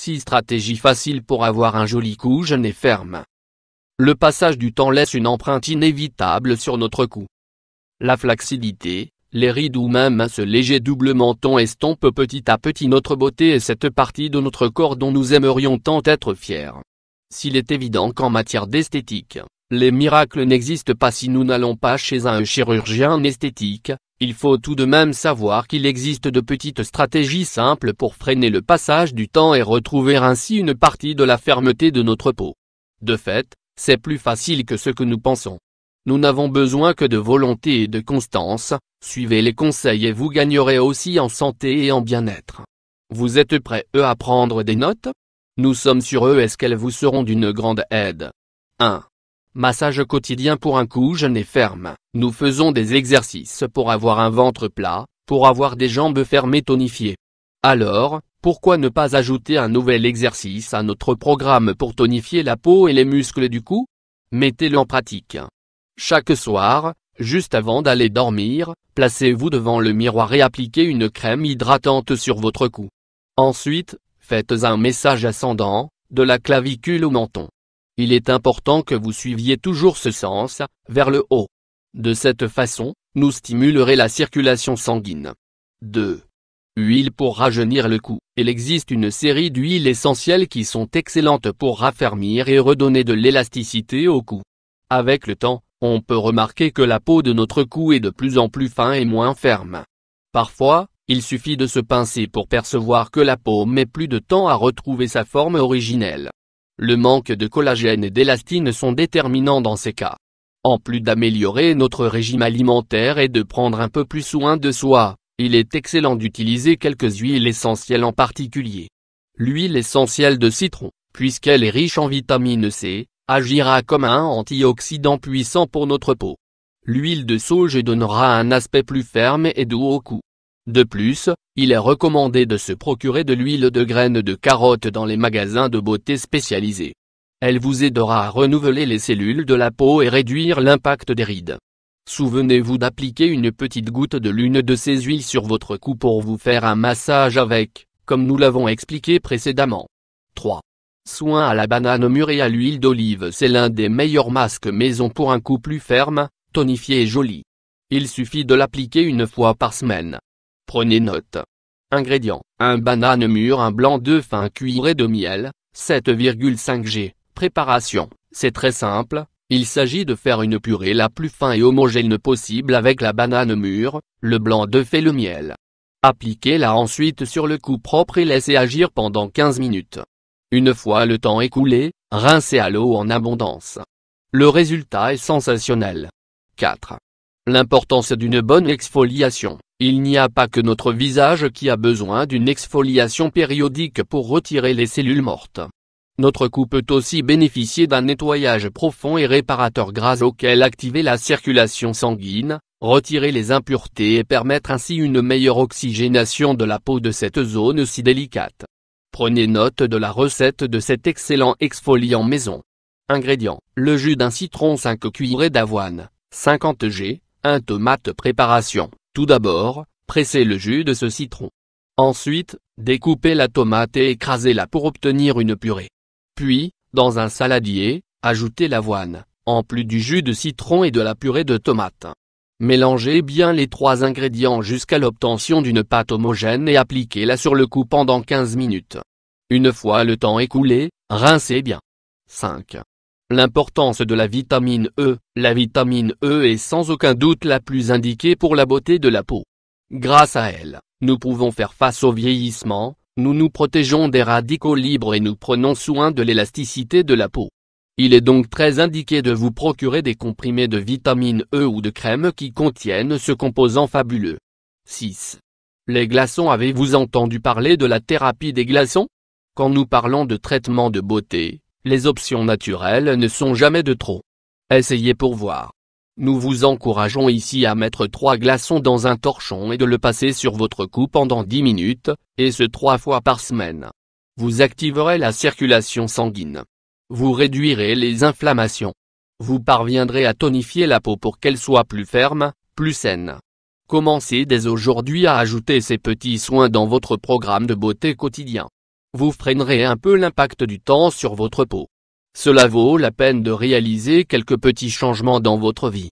6 stratégies faciles pour avoir un joli cou jeune et ferme. Le passage du temps laisse une empreinte inévitable sur notre cou. La flacidité, les rides ou même ce léger double menton estompent petit à petit notre beauté et cette partie de notre corps dont nous aimerions tant être fiers. S'il est évident qu'en matière d'esthétique, les miracles n'existent pas si nous n'allons pas chez un chirurgien esthétique, il faut tout de même savoir qu'il existe de petites stratégies simples pour freiner le passage du temps et retrouver ainsi une partie de la fermeté de notre peau. De fait, c'est plus facile que ce que nous pensons. Nous n'avons besoin que de volonté et de constance, suivez les conseils et vous gagnerez aussi en santé et en bien-être. Vous êtes prêts à prendre des notes? Nous sommes sur eux, est-ce qu'elles vous seront d'une grande aide? 1. Massage quotidien pour un cou jeune et ferme. Nous faisons des exercices pour avoir un ventre plat, pour avoir des jambes fermes et tonifiées. Alors, pourquoi ne pas ajouter un nouvel exercice à notre programme pour tonifier la peau et les muscles du cou? Mettez-le en pratique. Chaque soir, juste avant d'aller dormir, placez-vous devant le miroir et appliquez une crème hydratante sur votre cou. Ensuite, faites un massage ascendant, de la clavicule au menton. Il est important que vous suiviez toujours ce sens, vers le haut. De cette façon, nous stimulerons la circulation sanguine. 2. Huile pour rajeunir le cou. Il existe une série d'huiles essentielles qui sont excellentes pour raffermir et redonner de l'élasticité au cou. Avec le temps, on peut remarquer que la peau de notre cou est de plus en plus fin et moins ferme. Parfois, il suffit de se pincer pour percevoir que la peau met plus de temps à retrouver sa forme originelle. Le manque de collagène et d'élastine sont déterminants dans ces cas. En plus d'améliorer notre régime alimentaire et de prendre un peu plus soin de soi, il est excellent d'utiliser quelques huiles essentielles en particulier. L'huile essentielle de citron, puisqu'elle est riche en vitamine C, agira comme un antioxydant puissant pour notre peau. L'huile de sauge donnera un aspect plus ferme et doux au cou. De plus, il est recommandé de se procurer de l'huile de graines de carotte dans les magasins de beauté spécialisés. Elle vous aidera à renouveler les cellules de la peau et réduire l'impact des rides. Souvenez-vous d'appliquer une petite goutte de l'une de ces huiles sur votre cou pour vous faire un massage avec, comme nous l'avons expliqué précédemment. 3. Soin à la banane mûre et à l'huile d'olive. C'est l'un des meilleurs masques maison pour un cou plus ferme, tonifié et joli. Il suffit de l'appliquer une fois par semaine. Prenez note. Ingrédients. Un banane mûre, un blanc d'œuf, un cuillerée de miel, 7,5 g. Préparation. C'est très simple, il s'agit de faire une purée la plus fin et homogène possible avec la banane mûre, le blanc d'œuf et le miel. Appliquez-la ensuite sur le cou propre et laissez agir pendant 15 minutes. Une fois le temps écoulé, rincez à l'eau en abondance. Le résultat est sensationnel. 4. L'importance d'une bonne exfoliation. Il n'y a pas que notre visage qui a besoin d'une exfoliation périodique pour retirer les cellules mortes. Notre cou peut aussi bénéficier d'un nettoyage profond et réparateur grâce auquel activer la circulation sanguine, retirer les impuretés et permettre ainsi une meilleure oxygénation de la peau de cette zone si délicate. Prenez note de la recette de cet excellent exfoliant maison. Ingrédients. Le jus d'un citron, 5 cuillerées d'avoine, 50 g, un tomate. Préparation. Tout d'abord, pressez le jus de ce citron. Ensuite, découpez la tomate et écrasez-la pour obtenir une purée. Puis, dans un saladier, ajoutez l'avoine, en plus du jus de citron et de la purée de tomate. Mélangez bien les 3 ingrédients jusqu'à l'obtention d'une pâte homogène et appliquez-la sur le cou pendant 15 minutes. Une fois le temps écoulé, rincez bien. 5. L'importance de la vitamine E. La vitamine E est sans aucun doute la plus indiquée pour la beauté de la peau. Grâce à elle, nous pouvons faire face au vieillissement, nous nous protégeons des radicaux libres et nous prenons soin de l'élasticité de la peau. Il est donc très indiqué de vous procurer des comprimés de vitamine E ou de crèmes qui contiennent ce composant fabuleux. 6. Les glaçons. Avez-vous entendu parler de la thérapie des glaçons? Quand nous parlons de traitement de beauté, les options naturelles ne sont jamais de trop. Essayez pour voir. Nous vous encourageons ici à mettre 3 glaçons dans un torchon et de le passer sur votre cou pendant 10 minutes, et ce 3 fois par semaine. Vous activerez la circulation sanguine. Vous réduirez les inflammations. Vous parviendrez à tonifier la peau pour qu'elle soit plus ferme, plus saine. Commencez dès aujourd'hui à ajouter ces petits soins dans votre programme de beauté quotidien. vous freinerez un peu l'impact du temps sur votre peau. Cela vaut la peine de réaliser quelques petits changements dans votre vie.